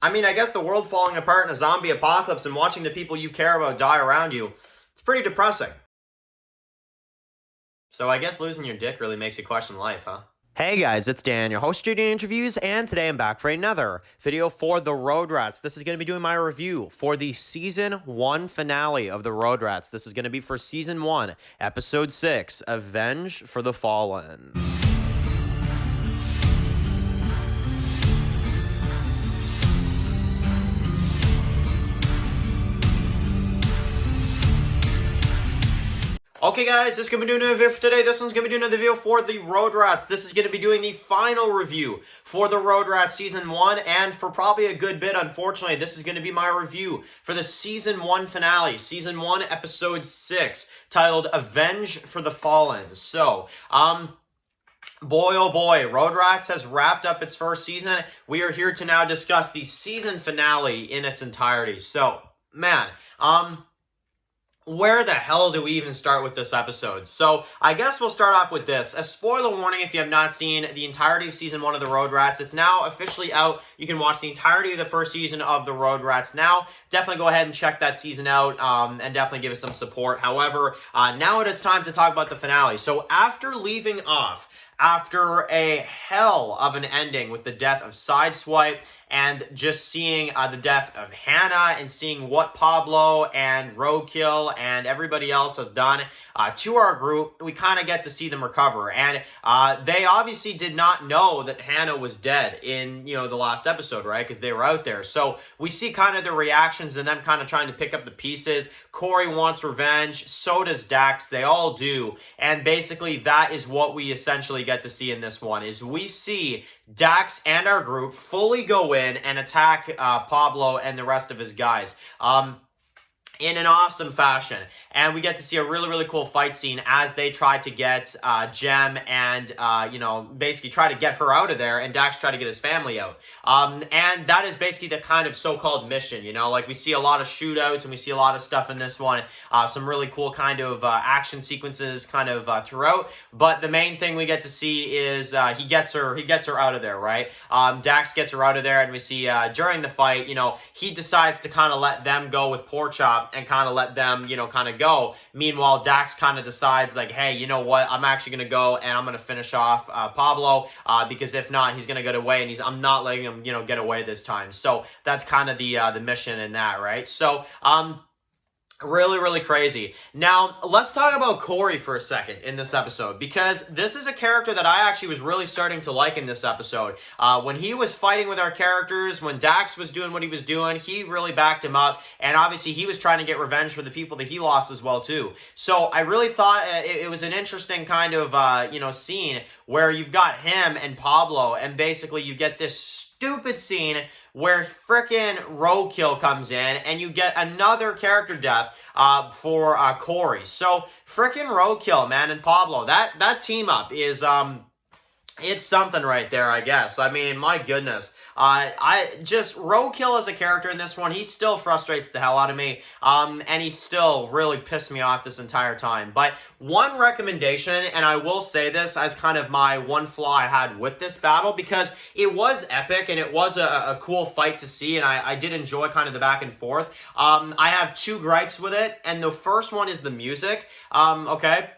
I mean, I guess the world falling apart in a zombie apocalypse and watching the people you care about die around you, it's pretty depressing. So I guess losing your dick really makes you question life, huh? Hey guys, it's Dan, your host of Studio Interviews, and today I'm back for another video for The Road Rats. This is going to be doing my review for the Season 1 finale of The Road Rats. This is going to be for Season 1, Episode 6, Avenge for the Fallen. Okay guys, this is going to be doing a video for today. This one's going to be doing another video for the Road Rats. This is going to be doing the final review for the Road Rats Season 1, and for probably a good bit, unfortunately, this is going to be my review for the Season 1 finale, Season 1, Episode 6, titled Avenge for the Fallen. So, boy, oh boy, Road Rats has wrapped up its first season. We are here to now discuss the season finale in its entirety. So, man, where the hell do we even start with this episode? So, I guess we'll start off with this. A spoiler warning if you have not seen the entirety of Season 1 of The Road Rats. It's now officially out. You can watch the entirety of the first season of The Road Rats now. Definitely go ahead and check that season out and definitely give us some support. However, now it is time to talk about the finale. So, after leaving off, after a hell of an ending with the death of Sideswipe and just seeing the death of Hannah and seeing what Pablo and Roadkill and everybody else have done to our group, we kind of get to see them recover. And they obviously did not know that Hannah was dead in, the last episode, right? Because they were out there. So we see kind of the reactions and them kind of trying to pick up the pieces. Corey wants revenge. So does Dax. They all do. And basically that is what we essentially get to see in this one, is we see Dax and our group fully go in and attack Pablo and the rest of his guys in an awesome fashion. And we get to see a really, really cool fight scene as they try to get Jem and, basically try to get her out of there, and Dax try to get his family out. And that is basically the kind of so-called mission, like we see a lot of shootouts and we see a lot of stuff in this one. Some really cool kind of action sequences kind of throughout. But the main thing we get to see is he gets her out of there, right? Dax gets her out of there, and we see during the fight, he decides to kind of let them go with Porkchop and kind of let them, kind of go. Meanwhile, Dax kind of decides, like, hey, you know what? I'm actually going to go and I'm going to finish off Pablo because if not, he's going to get away, and I'm not letting him, get away this time. So that's kind of the mission in that, right? So, really, really crazy. Now, let's talk about Corey for a second in this episode, because this is a character that I actually was really starting to like in this episode. When he was fighting with our characters, when Dax was doing what he was doing, he really backed him up, and obviously he was trying to get revenge for the people that he lost as well, too. So I really thought it was an interesting kind of, scene where you've got him and Pablo, and basically you get this stupid scene where frickin' Roadkill comes in and you get another character death for Corey. So frickin' Roadkill, man, and Pablo, that team up is it's something right there, I guess. I mean, my goodness. Roadkill as a character in this one, he still frustrates the hell out of me. And he still really pissed me off this entire time. But one recommendation, and I will say this as kind of my one flaw I had with this battle, because it was epic and it was a cool fight to see, and I did enjoy kind of the back and forth. I have two gripes with it, and the first one is the music. Okay.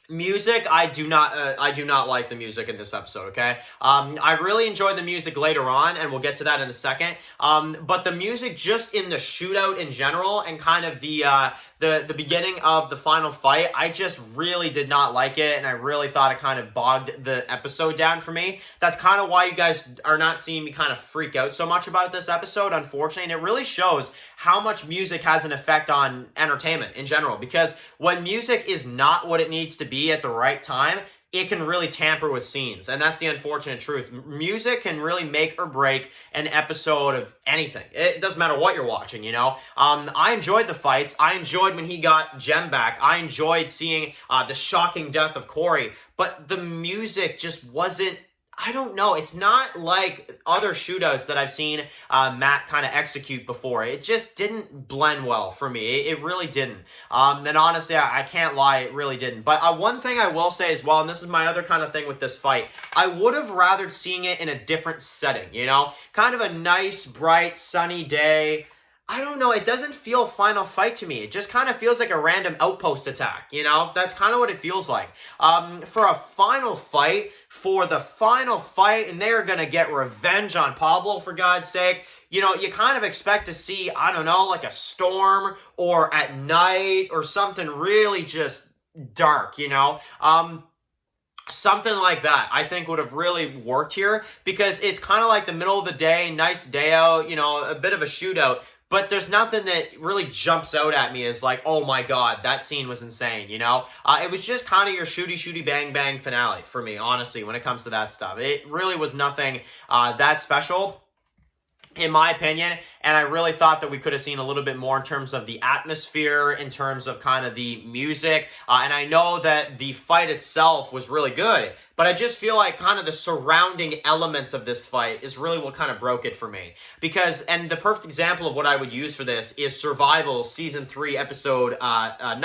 Music, I do not like the music in this episode, okay? I really enjoyed the music later on, and we'll get to that in a second. But the music just in the shootout in general, and kind of the beginning of the final fight, I just really did not like it, and I really thought it kind of bogged the episode down for me. That's kind of why you guys are not seeing me kind of freak out so much about this episode, unfortunately, and it really shows how much music has an effect on entertainment in general, because when music is not what it needs to be at the right time, it can really tamper with scenes, and that's the unfortunate truth. Music can really make or break an episode of anything. It doesn't matter what you're watching, I enjoyed the fights. I enjoyed when he got Jem back. I enjoyed seeing the shocking death of Corey, but the music just wasn't I don't know. It's not like other shootouts that I've seen Matt kind of execute before. It just didn't blend well for me. It really didn't. And honestly, I can't lie, it really didn't. But one thing I will say as well, and this is my other kind of thing with this fight, I would have rathered seeing it in a different setting, you know? Kind of a nice, bright, sunny day. I don't know, it doesn't feel final fight to me. It just kind of feels like a random outpost attack, you know? That's kind of what it feels like. For the final fight, and they're going to get revenge on Pablo, for God's sake, you know, you kind of expect to see, I don't know, like a storm or at night or something really just dark, you know? Something like that, I think, would have really worked here because it's kind of like the middle of the day, nice day out, you know, a bit of a shootout. But there's nothing that really jumps out at me as like, oh my God, that scene was insane, you know? It was just kind of your shooty, bang, bang finale for me, honestly, when it comes to that stuff. It really was nothing that special, in my opinion, and I really thought that we could have seen a little bit more in terms of the atmosphere, in terms of kind of the music, and I know that the fight itself was really good, but I just feel like kind of the surrounding elements of this fight is really what kind of broke it for me. Because, and the perfect example of what I would use for this is Survival Season 3, Episode 9.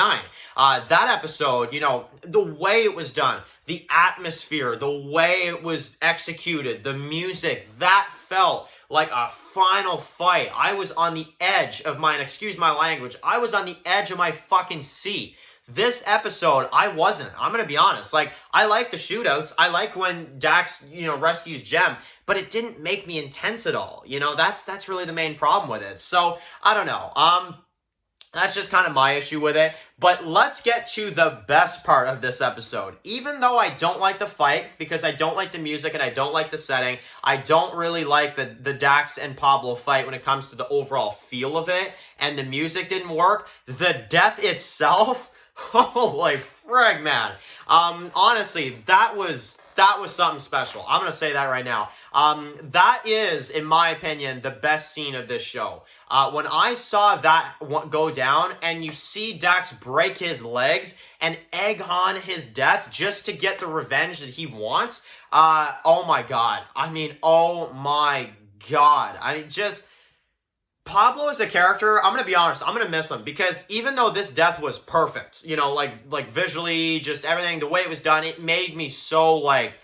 That episode, you know, the way it was done, the atmosphere, the way it was executed, the music, that felt like a final fight. I was on the edge of mine, excuse my language, I was on the edge of my fucking seat. This episode, I wasn't. I'm going to be honest. Like, I like the shootouts. I like when Dax, you know, rescues Jem, but it didn't make me intense at all. You know, that's really the main problem with it. So, I don't know. That's just kind of my issue with it. But let's get to the best part of this episode. Even though I don't like the fight, because I don't like the music and I don't like the setting, I don't really like the Dax and Pablo fight when it comes to the overall feel of it, and the music didn't work. The death itself, holy frig, man. Honestly, that was something special. I'm going to say that right now. That is, in my opinion, the best scene of this show. When I saw that go down and you see Dax break his legs and egg on his death just to get the revenge that he wants, oh my God. I mean, oh my God. Pablo is a character, I'm going to be honest, I'm going to miss him because even though this death was perfect, you know, like visually, just everything, the way it was done, it made me so, like,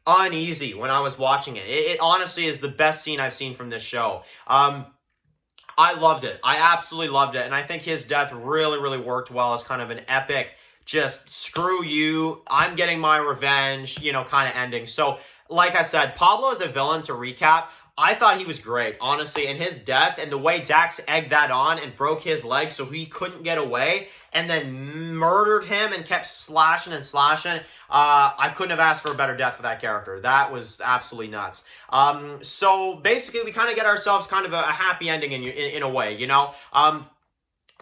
uneasy when I was watching it. It honestly is the best scene I've seen from this show. I loved it. I absolutely loved it. And I think his death really, really worked well as kind of an epic, just screw you, I'm getting my revenge, you know, kind of ending. So, like I said, Pablo is a villain, to recap. I thought he was great, honestly, and his death and the way Dax egged that on and broke his leg so he couldn't get away and then murdered him and kept slashing and slashing. I couldn't have asked for a better death for that character. That was absolutely nuts. So basically, we kind of get ourselves kind of a happy ending in a way, you know?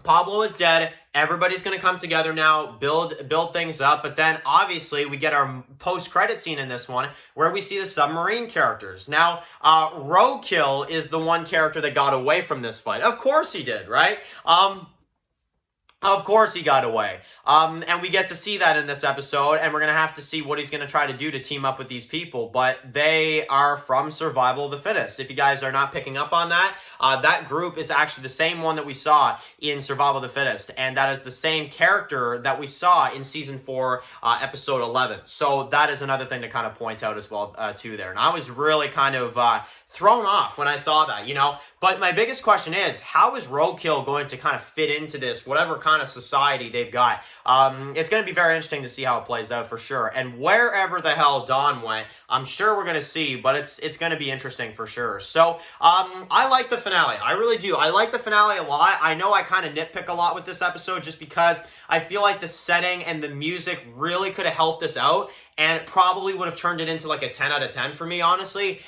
Pablo is dead. Everybody's going to come together now, build things up. But then, obviously, we get our post-credit scene in this one where we see the submarine characters. Now, Roadkill is the one character that got away from this fight. Of course he did, right? Of course he got away. And we get to see that in this episode, and we're going to have to see what he's going to try to do to team up with these people. But they are from Survival of the Fittest. If you guys are not picking up on that, that group is actually the same one that we saw in Survival of the Fittest. And that is the same character that we saw in Season 4, Episode 11. So that is another thing to kind of point out as well, too, there. And I was really kind of thrown off when I saw that, you know. But my biggest question is, how is Roadkill going to kind of fit into this, whatever kind of society they've got? It's going to be very interesting to see how it plays out for sure. And wherever the hell Dawn went, I'm sure we're going to see, but it's going to be interesting for sure. So, I like the finale. I really do. I like the finale a lot. I know I kind of nitpick a lot with this episode just because I feel like the setting and the music really could have helped this out, and it probably would have turned it into like a 10 out of 10 for me, honestly.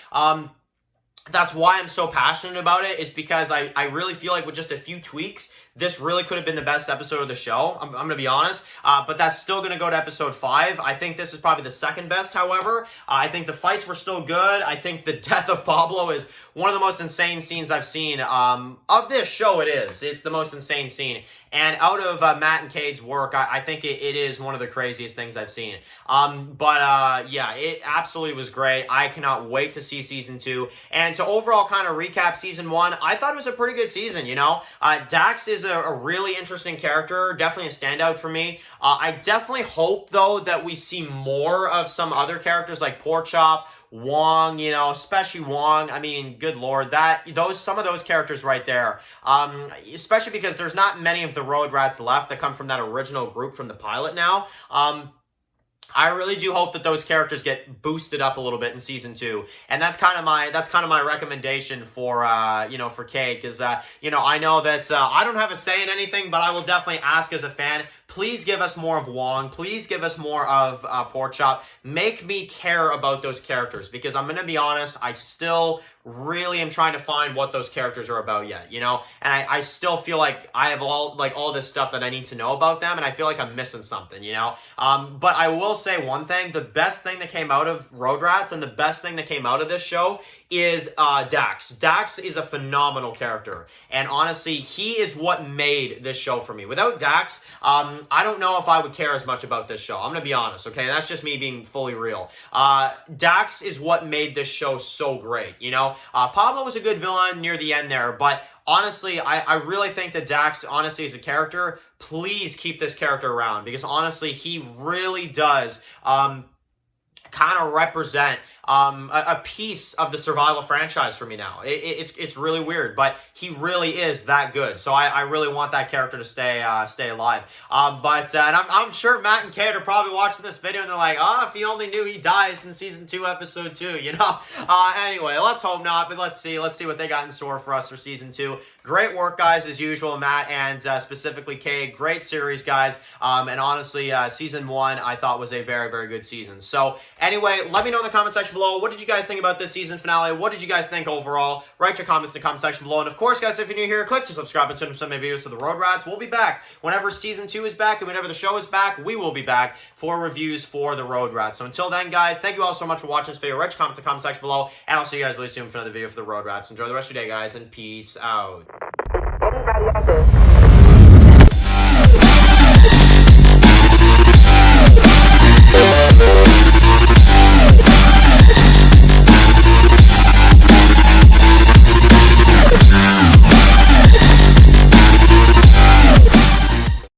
That's why I'm so passionate about it, is because I really feel like with just a few tweaks, this really could have been the best episode of the show. I'm going to be honest. But that's still going to go to episode 5. I think this is probably the second best, however. I think the fights were still good. I think the death of Pablo is one of the most insane scenes I've seen of this show. It's the most insane scene. And out of Matt and Cade's work, I think it is one of the craziest things I've seen. Yeah, it absolutely was great. I cannot wait to see season 2. And to overall kind of recap season 1, I thought it was a pretty good season, you know? Dax is a really interesting character, definitely a standout for me. I definitely hope, though, that we see more of some other characters like Porkchop, Wong, you know, especially Wong. I mean, good lord, some of those characters right there, especially because there's not many of the Road Rats left that come from that original group from the pilot now. I really do hope that those characters get boosted up a little bit in season 2, and that's kind of my recommendation for for Cade, because I know that I don't have a say in anything, but I will definitely ask as a fan. Please give us more of Wong. Please give us more of Porkchop. Make me care about those characters, because I'm gonna be honest, I still really am trying to find what those characters are about yet, you know? And I still feel like I have all this stuff that I need to know about them, and I feel like I'm missing something, you know? But I will say one thing, the best thing that came out of Road Rats and the best thing that came out of this show is Dax. Dax is a phenomenal character, and honestly, he is what made this show for me. Without Dax, I don't know if I would care as much about this show. I'm gonna be honest, okay? That's just me being fully real. Dax is what made this show so great, you know? Pablo was a good villain near the end there, but honestly, I really think that Dax, honestly, as a character, please keep this character around, because honestly, he really does kind of represent a piece of the survival franchise for me now. It's really weird, but he really is that good. So I really want that character to stay alive. And I'm sure Matt and Cade are probably watching this video and they're like, oh, if he only knew he dies in season 2, episode 2, you know? Anyway, let's hope not, but let's see what they got in store for us for season 2. Great work, guys, as usual, Matt and specifically Cade. Great series, guys. And honestly, season 1 I thought was a very, very good season. So anyway, let me know in the comment section below, what did you guys think about this season finale? What did you guys think overall? Write your comments in the comment section below. And of course, guys, if you're new here, click to subscribe and turn on some of my videos for the Road Rats. We'll be back whenever season 2 is back, and whenever the show is back, we will be back for reviews for the Road Rats. So until then, guys, thank you all so much for watching this video. Write your comments in the comment section below, and I'll see you guys really soon for another video for the Road Rats. Enjoy the rest of your day, guys, and peace out. Anybody out there?